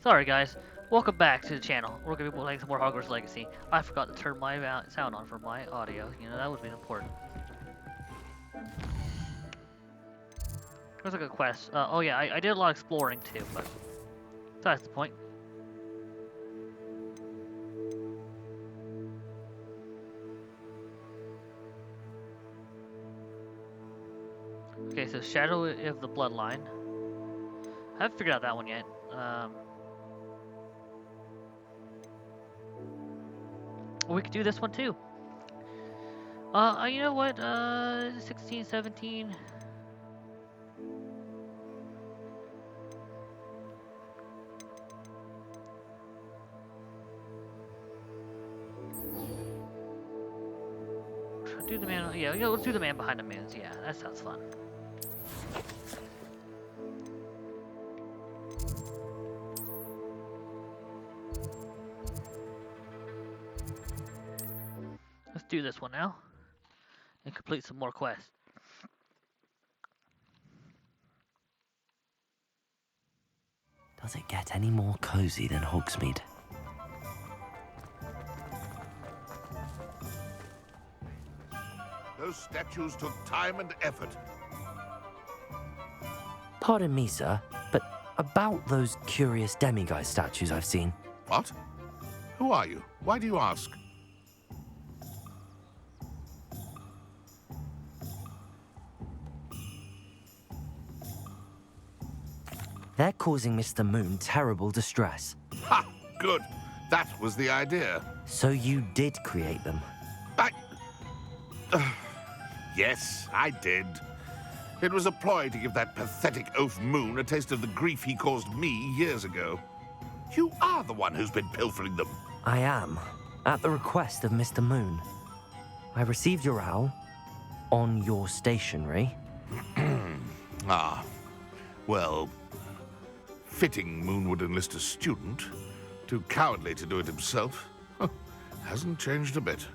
Sorry guys, welcome back to the channel. We're gonna be playing some more Hogwarts Legacy. I forgot to turn my sound on for my audio. You know, that would be important. There's like a quest. Oh yeah, I did a lot of exploring too, but that's the point. Okay, so Shadow of the Bloodline. I haven't figured out that one yet. We could do this one too. You know what? 16, 17. Do the man. Yeah, let's do the man behind the moons. Yeah, that sounds fun. Let's do this one now and complete some more quests. Does it get any more cozy than Hogsmeade? Those statues took time and effort. Pardon me, sir, but about those curious demiguise statues I've seen. What? Who are you? Why do you ask? They're causing Mr. Moon terrible distress. Ha! Good. That was the idea. So you did create them? Yes, I did. It was a ploy to give that pathetic oaf Moon a taste of the grief he caused me years ago. You are the one who's been pilfering them. I am, at the request of Mr. Moon. I received your owl on your stationery. Ah, well, fitting Moon would enlist a student. Too cowardly to do it himself. Hasn't changed a bit.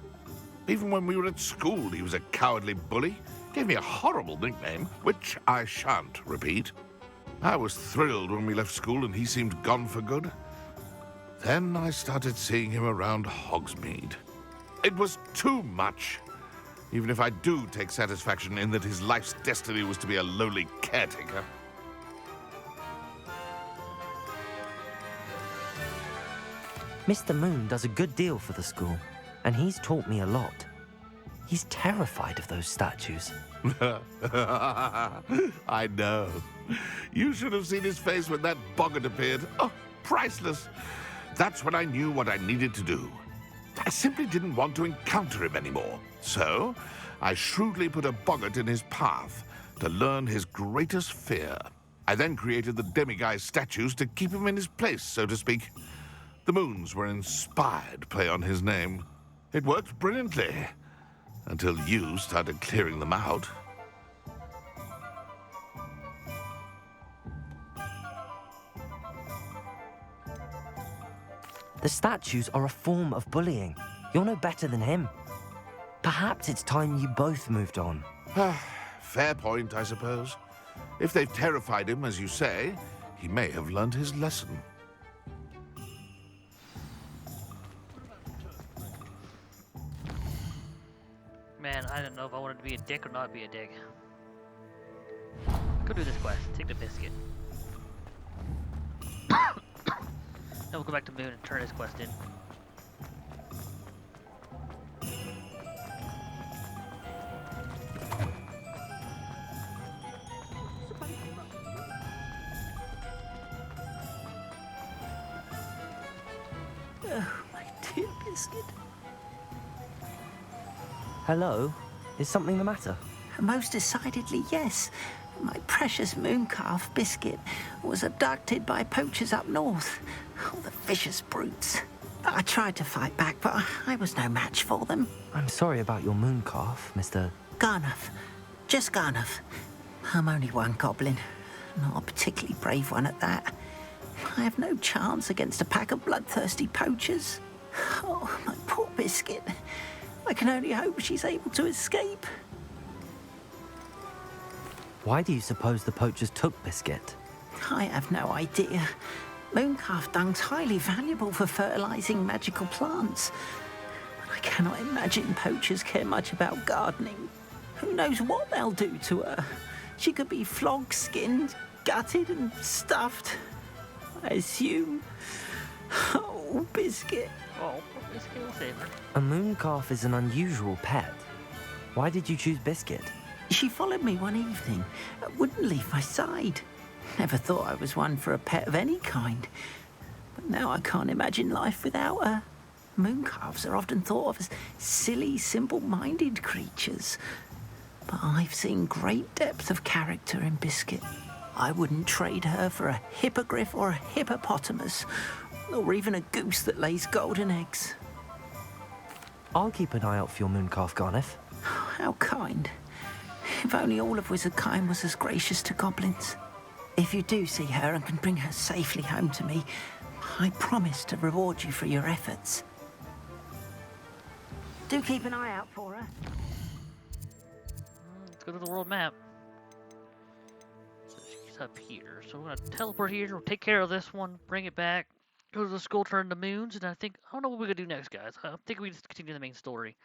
Even when we were at school, he was a cowardly bully. Gave me a horrible nickname, which I shan't repeat. I was thrilled when we left school and he seemed gone for good. Then I started seeing him around Hogsmeade. It was too much. Even if I do take satisfaction in that his life's destiny was to be a lowly caretaker. Mr. Moon does a good deal for the school, and he's taught me a lot. He's terrified of those statues. I know. You should have seen his face when that boggart appeared. Oh, priceless. That's when I knew what I needed to do. I simply didn't want to encounter him anymore. So, I shrewdly put a boggart in his path to learn his greatest fear. I then created the demiguise statues to keep him in his place, so to speak. The moons were an inspired play on his name. It worked brilliantly, until you started clearing them out. The statues are a form of bullying. You're no better than him. Perhaps it's time you both moved on. Fair point, I suppose. If they've terrified him, as you say, he may have learned his lesson. Man, I didn't know if I wanted to be a dick or not be a dick. Go do this quest. Take the biscuit. Then we'll go back to Moon and turn his quest in. Oh, my dear biscuit. Hello? Is something the matter? Most decidedly, yes. My precious moon calf, Biscuit, was abducted by poachers up north. Oh, the vicious brutes. I tried to fight back, but I was no match for them. I'm sorry about your moon calf, Mr. Garnuff. Just Garnuff. I'm only one goblin. Not a particularly brave one at that. I have no chance against a pack of bloodthirsty poachers. Oh, my poor Biscuit. I can only hope she's able to escape. Why do you suppose the poachers took Biscuit? I have no idea. Mooncalf dung's highly valuable for fertilising magical plants. I cannot imagine poachers care much about gardening. Who knows what they'll do to her? She could be flogged, skinned, gutted and stuffed. I assume. Oh, Biscuit. Oh, Biscuit will save her. A mooncalf is an unusual pet. Why did you choose Biscuit? She followed me one evening, wouldn't leave my side. Never thought I was one for a pet of any kind. But now I can't imagine life without her. Mooncalves are often thought of as silly, simple-minded creatures. But I've seen great depth of character in Biscuit. I wouldn't trade her for a hippogriff or a hippopotamus, or even a goose that lays golden eggs. I'll keep an eye out for your mooncalf, Garneth. How kind. If only all of Wizardkind was as gracious to goblins. If you do see her and can bring her safely home to me, I promise to reward you for your efforts. Do keep an eye out for her. Let's go to the world map. So she's up here. So we're gonna teleport here. We'll take care of this one. Bring it back. Go to the school, turn the moons, and I don't know what we're gonna do next, guys. I think we just continue the main story.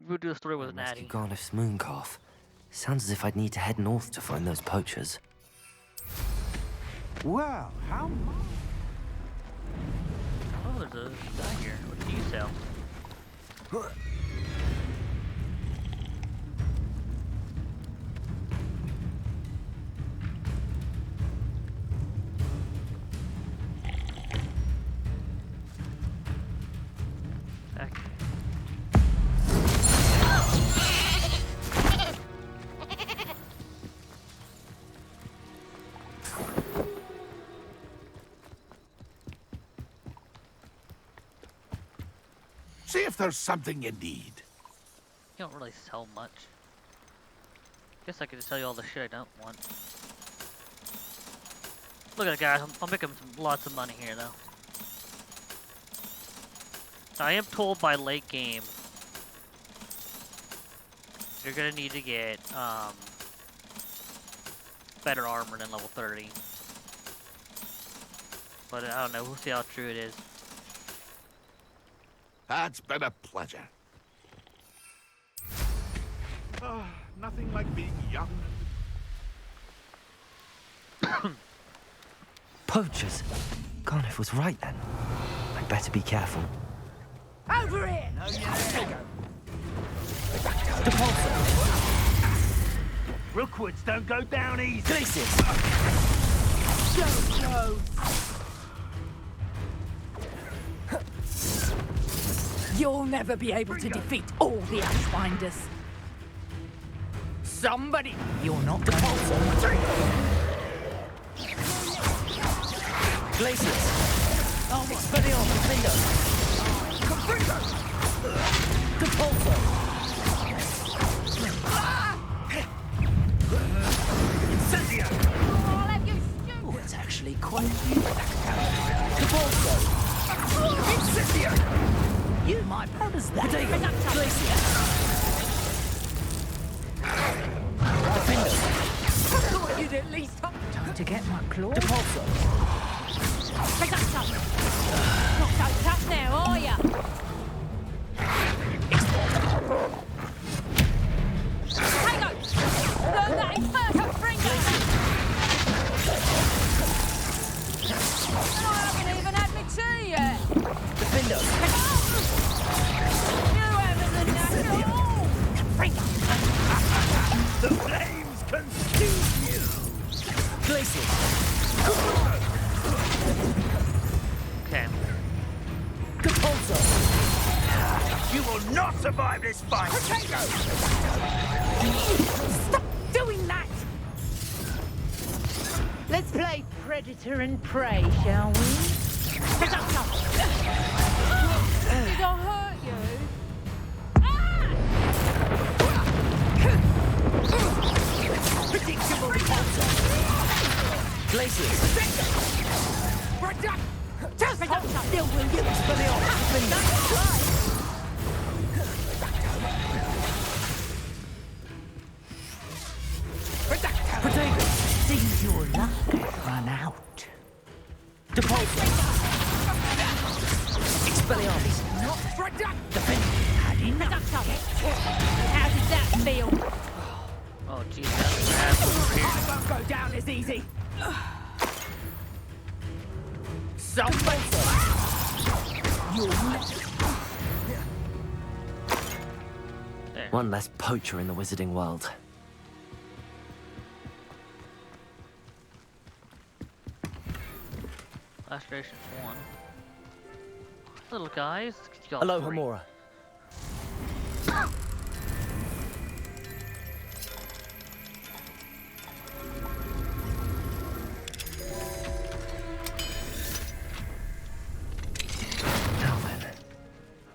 We'll do a story with Rescue Natty. Garneth's mooncalf. Sounds as if I'd need to head north to find those poachers. Well, how much? Oh, there's a guy here. What do you sell? Back. See if there's something you need. You don't really sell much. Guess I could just tell you all the shit I don't want. Look at it, guys. I'm making lots of money here, though. I am told by late game you're gonna need to get better armor than level 30. But I don't know. We'll see how true it is. It's been a pleasure. Nothing like being young. Poachers? Garneth was right then. I'd better be careful. Over here! Rookwoods don't go down easy. Places! Go! You'll never be able to defeat all the Ashbinders. Somebody! You're not the Places! Oh, what? Expelliarmus! Compulso! Incendio! I'll have you stupid! Oh, it's actually quite a few. Compulso! Incendio! You might purpose that. Potato! Glacier! I thought you'd at least have time to get my claw. Depulso! Reducto! Not so tough now, are ya? Potato! Learn that in perfect fringo! And I haven't even had my tea yet! Defendo! You haven't the natural! Fringo! The flames consume you! Glacier! Okay. Compulso! You will not survive this fight! Potato! Stop doing that! Let's play predator and prey, shall we? Reducto! Did I hurt you? Predictable Compulso! Glacier! Reducto! Still will you? Potato! Seems your luck has run out. Expelliarmus! Not productive. How did that feel? Oh, geez, that's bad over here. I won't go down as easy. Somebody. There. One less poacher in the wizarding world. Lacerations 1. Little guys. Y'all Hello, three. Hamura. Now then,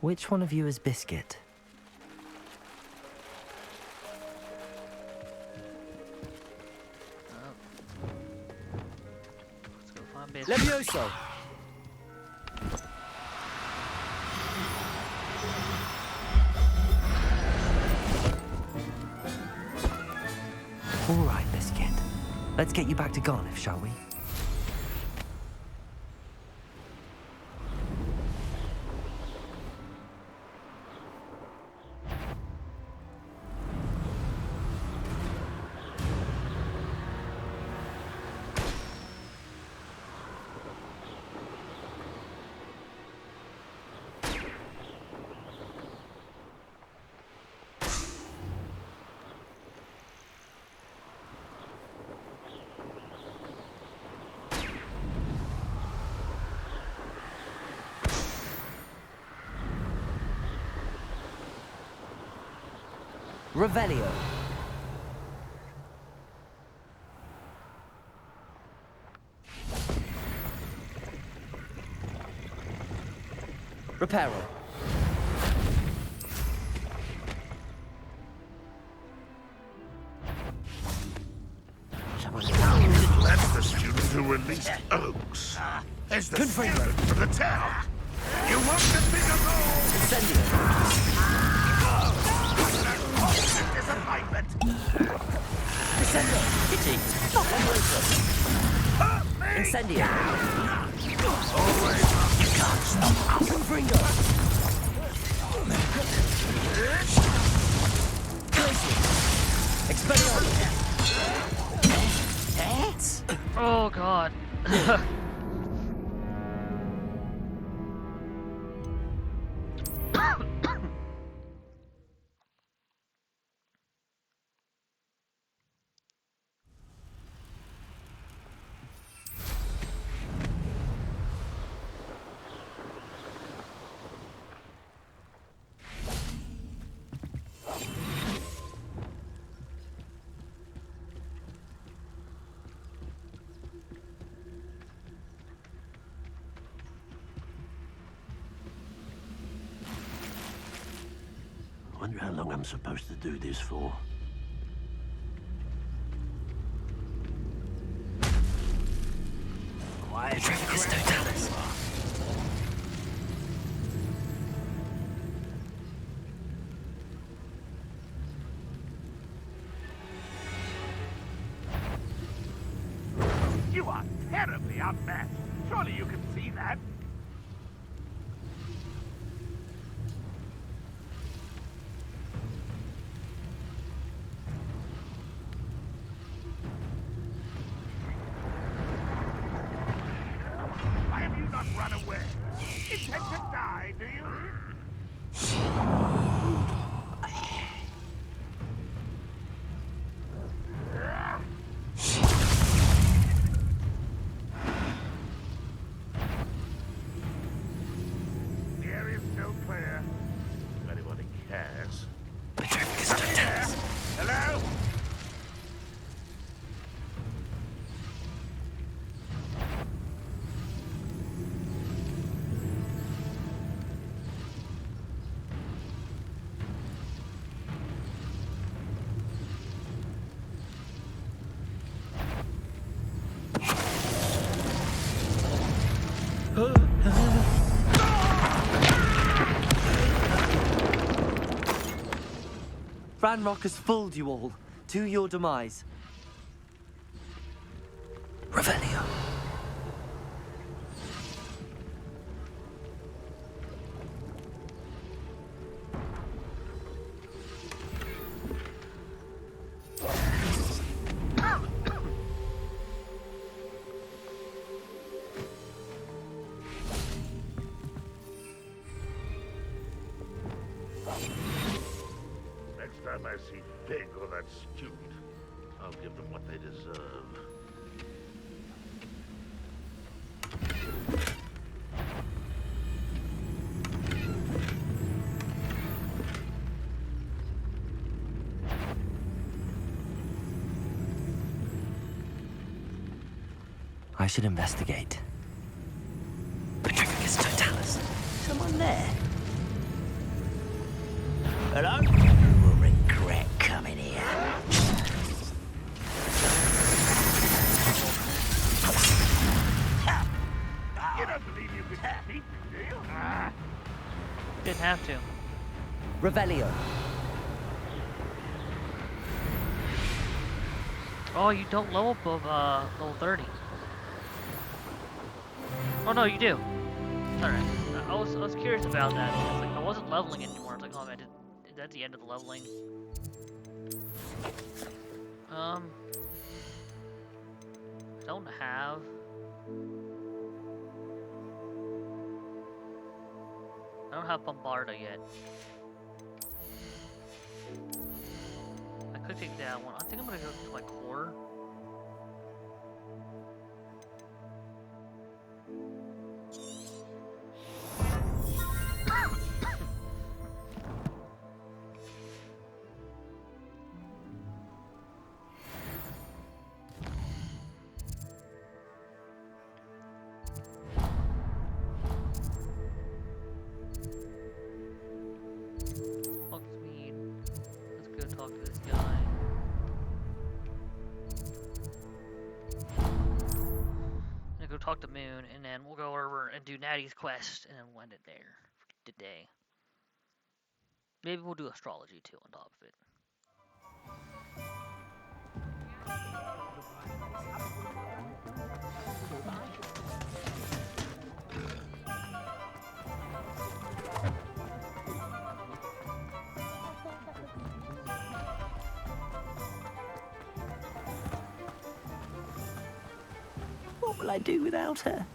which one of you is Biscuit? Let's go find Biscuit. Levioso! All right, Biscuit. Let's get you back to Garniff, shall we? Revelio. Reparo. That's the student who released Oaks. As the Confirmed. student from the town. You want to think of all Incendio. disappointment. Incendio. Kitty. Incendio. You can't stop. Confringo. Expelliarmus. Oh, God. I wonder how long I'm supposed to do this for. Petrificus totalis. You are terribly outmatched. Surely you can see that. Why have you not run away? Intend to die, do you? The area's still clear. If anybody cares. Petrificus totalis. Hello? Ranrock has fooled you all. To your demise. Revelio. time I see Fig or that student, I'll give them what they deserve. I should investigate. Petrificus totalis. Someone there? Hello? You will regret coming here. You don't believe you could defeat me, do you? Didn't have to. Revelio. Oh, you don't level above level 30. Oh no, you do. Alright. I was curious about that. It's like I wasn't leveling anymore. It's like, oh man, is that the end of the leveling? I don't have. I don't have Bombarda yet. I could take that one. I think I'm gonna go to my core. Hogsmeade. Let's go talk to this guy. I'm gonna go talk to Moon, and then we'll go over and do Natty's quest, and then we'll end it there for today. Maybe we'll do astrology too on top of it. What will I do without her?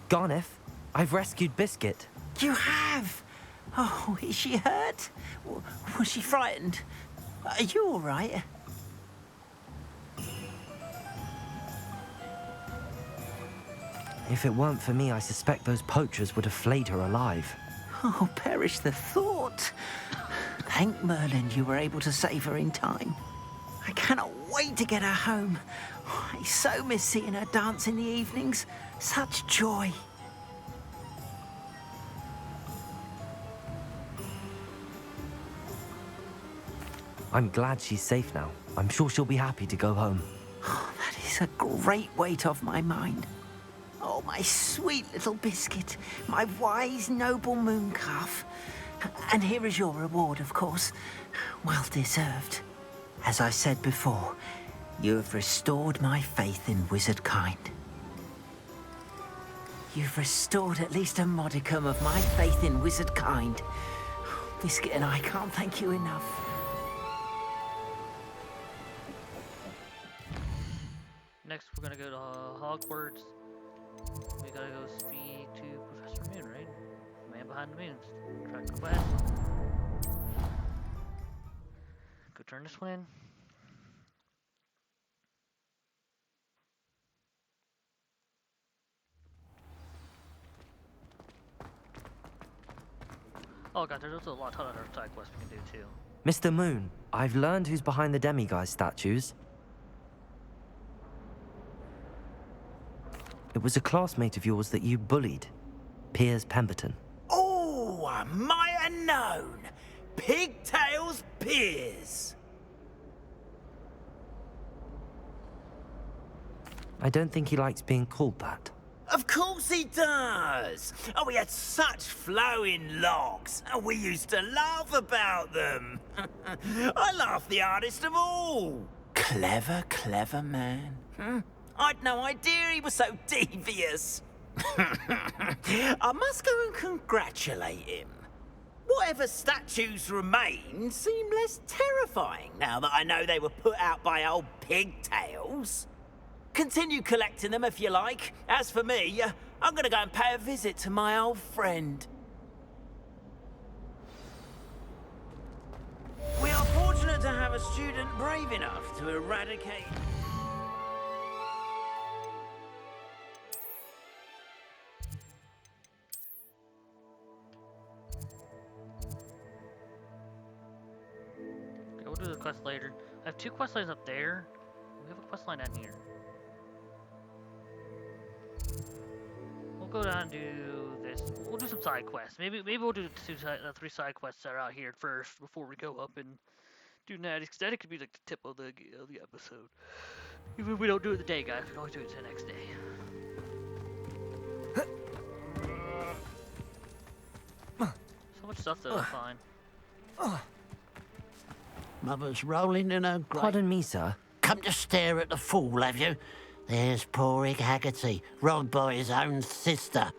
Garneth, I've rescued Biscuit. You have? Oh, is she hurt? Was she frightened? Are you all right? If it weren't for me, I suspect those poachers would have flayed her alive. Oh, perish the thought. Thank Merlin you were able to save her in time. I cannot wait to get her home. I so miss seeing her dance in the evenings. Such joy. I'm glad she's safe now. I'm sure she'll be happy to go home. Oh, that is a great weight off my mind. Oh, my sweet little Biscuit, my wise, noble moon calf. And here is your reward, of course. Well deserved. As I said before, you have restored my faith in wizard kind. You've restored at least a modicum of my faith in wizard kind. Biscuit and I can't thank you enough. Next, we're gonna go to Hogwarts. We gotta go speak to Professor Moon, right? The man behind the moons. Track quest. Go turn this one in. Oh god, there's also a ton of other side quests we can do too. Mr. Moon, I've learned who's behind the demiguise statues. It was a classmate of yours that you bullied, Piers Pemberton. Oh, I might have known. Pigtails Piers. I don't think he likes being called that. Of course he does. Oh, he had such flowing locks, and we used to laugh about them. I laughed the hardest of all. Clever, clever man. I'd no idea he was so devious. I must go and congratulate him. Whatever statues remain seem less terrifying now that I know they were put out by old pigtails. Continue collecting them if you like. As for me, I'm gonna go and pay a visit to my old friend. We are fortunate to have a student brave enough to eradicate... Okay, we'll do the quest later. I have 2 quest lines up there. We have a quest line down here. We'll go down and do this. We'll do some side quests. Maybe we'll do 3 side quests that are out here first before we go up and do natties. Because that could be like the tip of the episode. Even if we don't do it the day, guys, we can always do it the next day. So much stuff though, fine. Mother's rolling in her grave. Pardon me, sir. Come to stare at the fool, have you? There's poor Ig Haggerty, robbed by his own sister.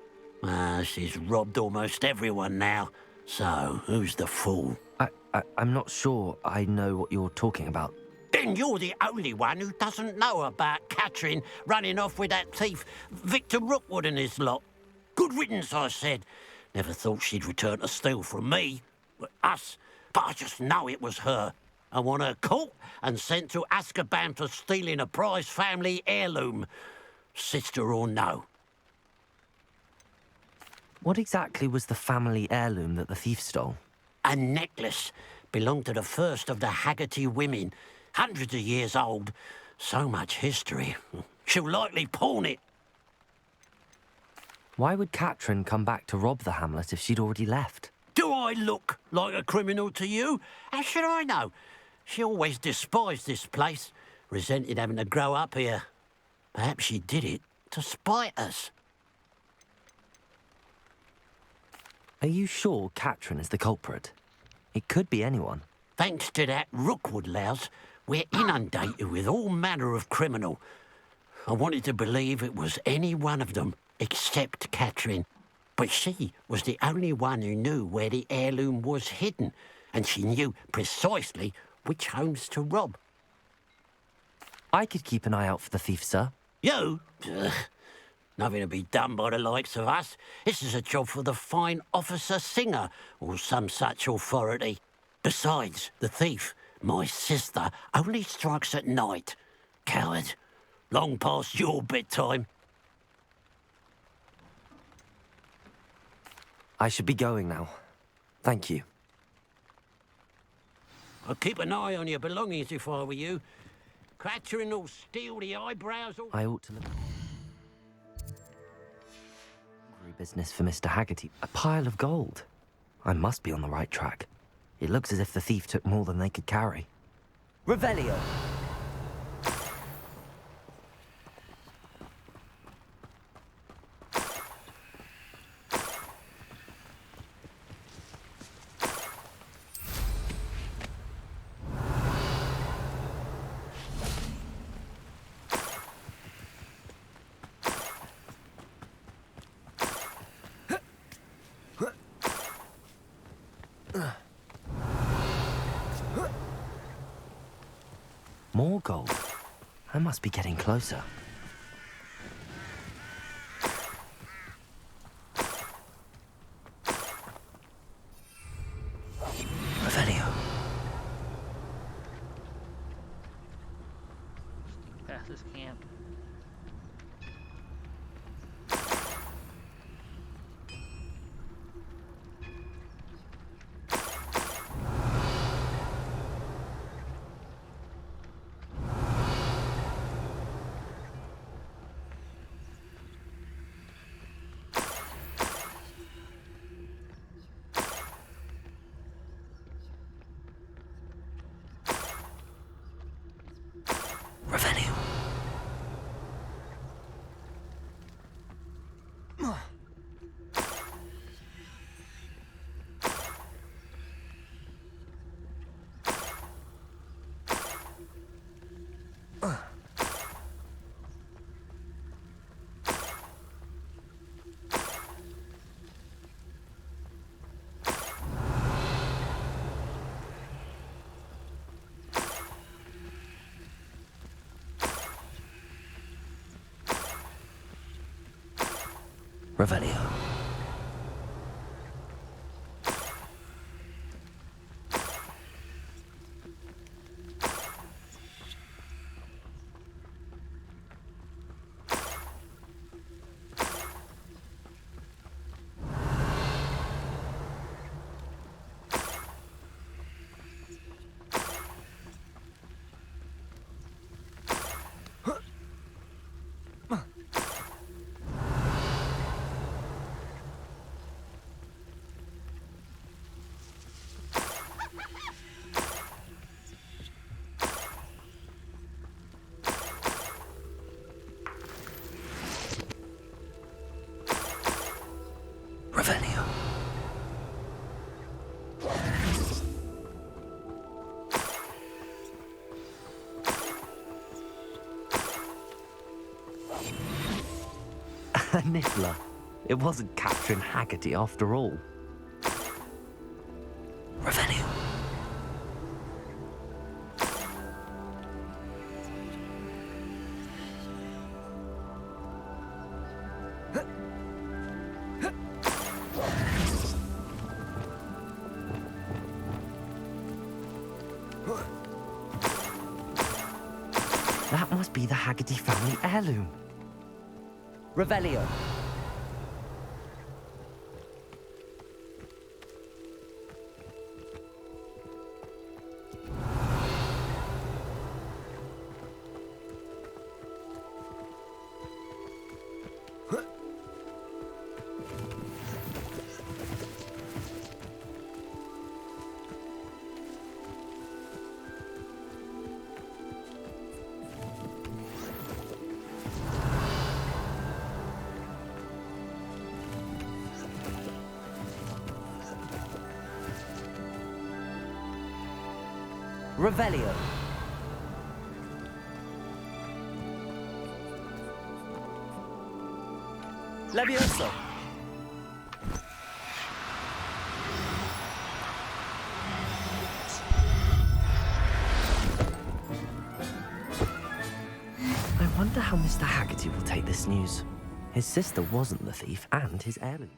She's robbed almost everyone now. So, who's the fool? I'm not sure I know what you're talking about. Then you're the only one who doesn't know about Catherine running off with that thief, Victor Rookwood and his lot. Good riddance, I said. Never thought she'd return to steal from me, us, but I just know it was her. I want her caught and sent to Azkaban for stealing a prize family heirloom, sister or no. What exactly was the family heirloom that the thief stole? A necklace belonged to the first of the Haggerty women, hundreds of years old. So much history. She'll likely pawn it. Why would Catherine come back to rob the hamlet if she'd already left? Do I look like a criminal to you? How should I know? She always despised this place, resented having to grow up here. Perhaps she did it to spite us. Are you sure Catherine is the culprit? It could be anyone. Thanks to that Rookwood louse, we're inundated with all manner of criminal. I wanted to believe it was any one of them, except Catherine. But she was the only one who knew where the heirloom was hidden, and she knew precisely which homes to rob. I could keep an eye out for the thief, sir. You? Ugh. Nothing to be done by the likes of us. This is a job for the fine officer Singer, or some such authority. Besides, the thief, my sister, only strikes at night. Coward. Long past your bedtime. I should be going now. Thank you. I'd keep an eye on your belongings if I were you. Catherine will steal the eyebrows or... I ought to look... business for Mr. Haggerty. A pile of gold. I must be on the right track. It looks as if the thief took more than they could carry. Revelio! More gold. I must be getting closer. Revelio. Past this camp. Revelio. Revelio. A niffler. It wasn't Catherine Haggerty after all. Revelio. That must be the Haggerty family heirloom. Revelio. Revelio. Levioso. I wonder how Mr. Haggerty will take this news. His sister wasn't the thief, and his heirloom.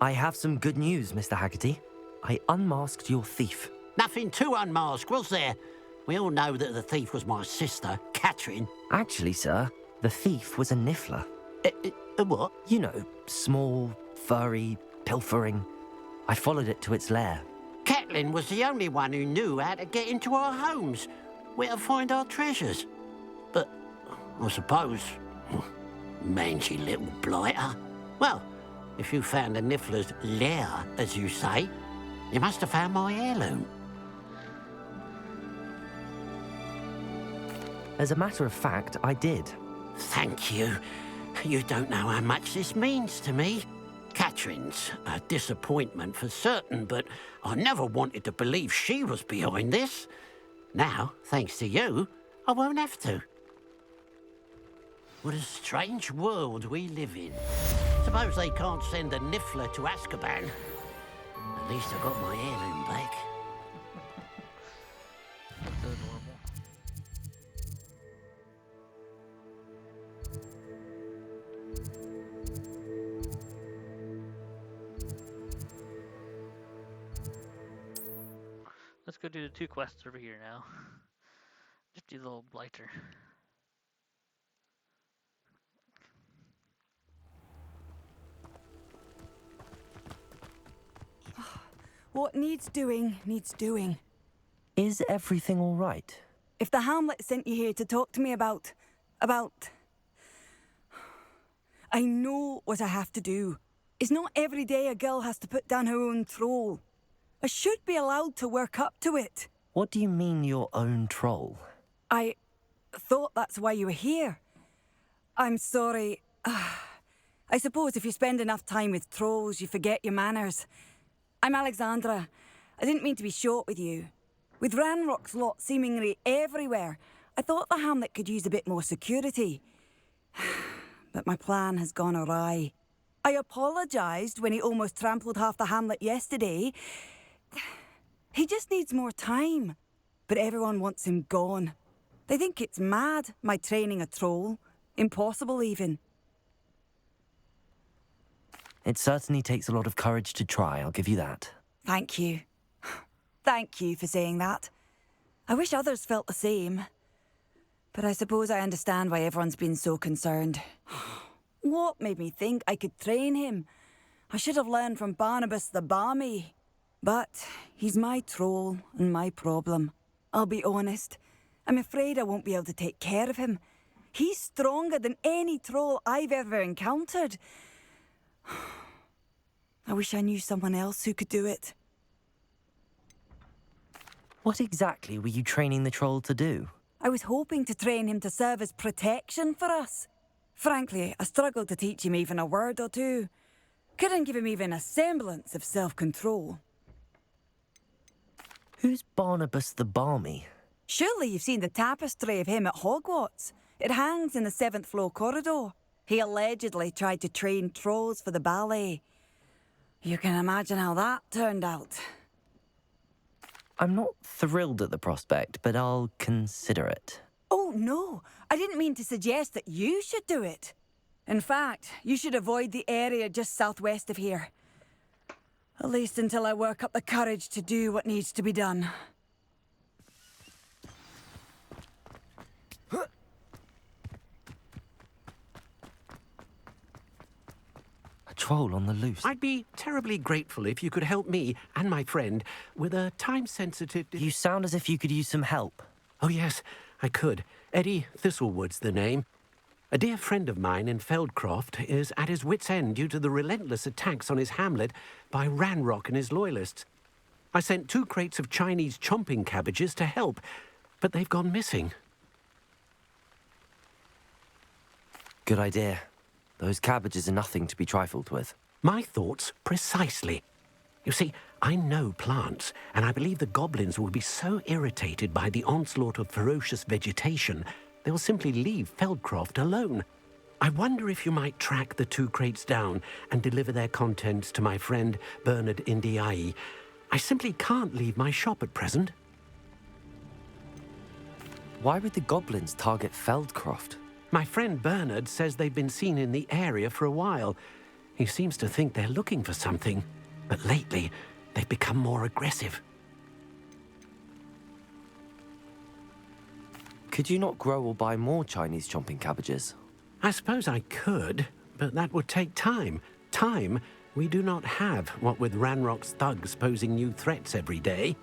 I have some good news, Mr. Haggerty. I unmasked your thief. Nothing to unmask, was there? We all know that the thief was my sister, Catherine. Actually, sir, the thief was a niffler. A what? You know, small, furry, pilfering. I followed it to its lair. Catelyn was the only one who knew how to get into our homes, where to find our treasures. But I suppose, mangy little blighter. Well, if you found the niffler's lair, as you say, you must have found my heirloom. As a matter of fact, I did. Thank you. You don't know how much this means to me. Catherine's a disappointment for certain, but I never wanted to believe she was behind this. Now, thanks to you, I won't have to. What a strange world we live in. Suppose they can't send a niffler to Azkaban. At least I got my heirloom back. Adorable. Let's go do the 2 quests over here now. Just do the little blighter. What needs doing, needs doing. Is everything all right? If the Hamlet sent you here to talk to me about... I know what I have to do. It's not every day a girl has to put down her own troll. I should be allowed to work up to it. What do you mean, your own troll? I thought that's why you were here. I'm sorry. I suppose if you spend enough time with trolls, you forget your manners. I'm Alexandra. I didn't mean to be short with you. With Ranrock's lot seemingly everywhere, I thought the Hamlet could use a bit more security. But my plan has gone awry. I apologised when he almost trampled half the Hamlet yesterday. He just needs more time. But everyone wants him gone. They think it's mad, my training a troll. Impossible, even. It certainly takes a lot of courage to try, I'll give you that. Thank you. Thank you for saying that. I wish others felt the same. But I suppose I understand why everyone's been so concerned. What made me think I could train him? I should have learned from Barnabas the Barmy. But he's my troll and my problem. I'll be honest. I'm afraid I won't be able to take care of him. He's stronger than any troll I've ever encountered. I wish I knew someone else who could do it. What exactly were you training the troll to do? I was hoping to train him to serve as protection for us. Frankly, I struggled to teach him even a word or two. Couldn't give him even a semblance of self-control. Who's Barnabas the Balmy? Surely you've seen the tapestry of him at Hogwarts. It hangs in the 7th floor corridor. He allegedly tried to train trolls for the ballet. You can imagine how that turned out. I'm not thrilled at the prospect, but I'll consider it. Oh, no. I didn't mean to suggest that you should do it. In fact, you should avoid the area just southwest of here. At least until I work up the courage to do what needs to be done. A troll on the loose. I'd be terribly grateful if you could help me and my friend with a time-sensitive... You sound as if you could use some help. Oh, yes, I could. Eddie Thistlewood's the name. A dear friend of mine in Feldcroft is at his wit's end due to the relentless attacks on his hamlet by Ranrock and his loyalists. I sent 2 crates of Chinese chomping cabbages to help, but they've gone missing. Good idea. Those cabbages are nothing to be trifled with. My thoughts precisely. You see, I know plants, and I believe the goblins will be so irritated by the onslaught of ferocious vegetation, they'll simply leave Feldcroft alone. I wonder if you might track the 2 crates down and deliver their contents to my friend Bernard Indiai. I simply can't leave my shop at present. Why would the goblins target Feldcroft? My friend Bernard says they've been seen in the area for a while. He seems to think they're looking for something, but lately they've become more aggressive. Could you not grow or buy more Chinese chomping cabbages? I suppose I could, but that would take time. Time we do not have, what with Ranrock's thugs posing new threats every day.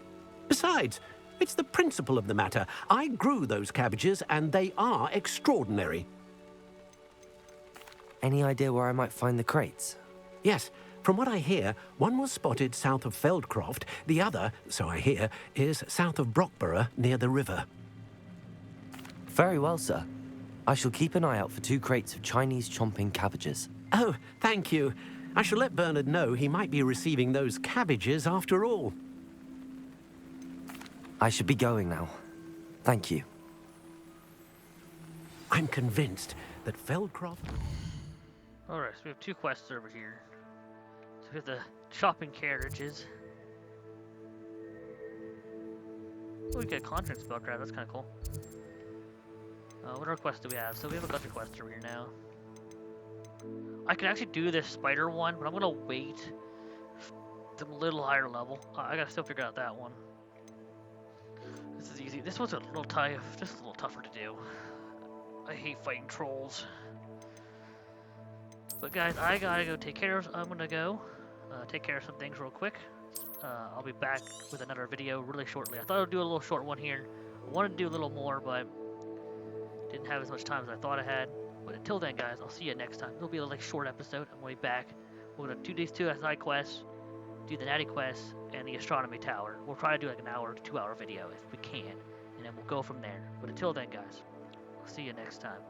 Besides, it's the principle of the matter. I grew those cabbages, and they are extraordinary. Any idea where I might find the crates? Yes, from what I hear, one was spotted south of Feldcroft. The other, so I hear, is south of Brockborough, near the river. Very well, sir. I shall keep an eye out for 2 crates of Chinese chomping cabbages. Oh, thank you. I shall let Bernard know he might be receiving those cabbages after all. I should be going now. Thank you. I'm convinced that Feldcroft... Alright, so we have 2 quests over here. So we have the shopping carriages. Oh, we get a conjuring spell grab, that's kind of cool. What other quests do we have? So we have a bunch of quests over here now. I can actually do this spider one, but I'm gonna wait. It's a little higher level. I gotta still figure out that one. This is easy. This one's a little tough. This is a little tougher to do. I hate fighting trolls. But guys, I gotta go take care of. I'm gonna go take care of some things real quick. I'll be back with another video really shortly. I thought I'd do a little short one here. I wanted to do a little more, but didn't have as much time as I thought I had. But until then, guys, I'll see you next time. It'll be a like short episode. I'm gonna be back. We're gonna do these 2 side quests, do the natty quest, and the astronomy tower. We'll try to do like an hour to 2 hour video if we can, and then we'll go from there. But until then, guys, I'll see you next time.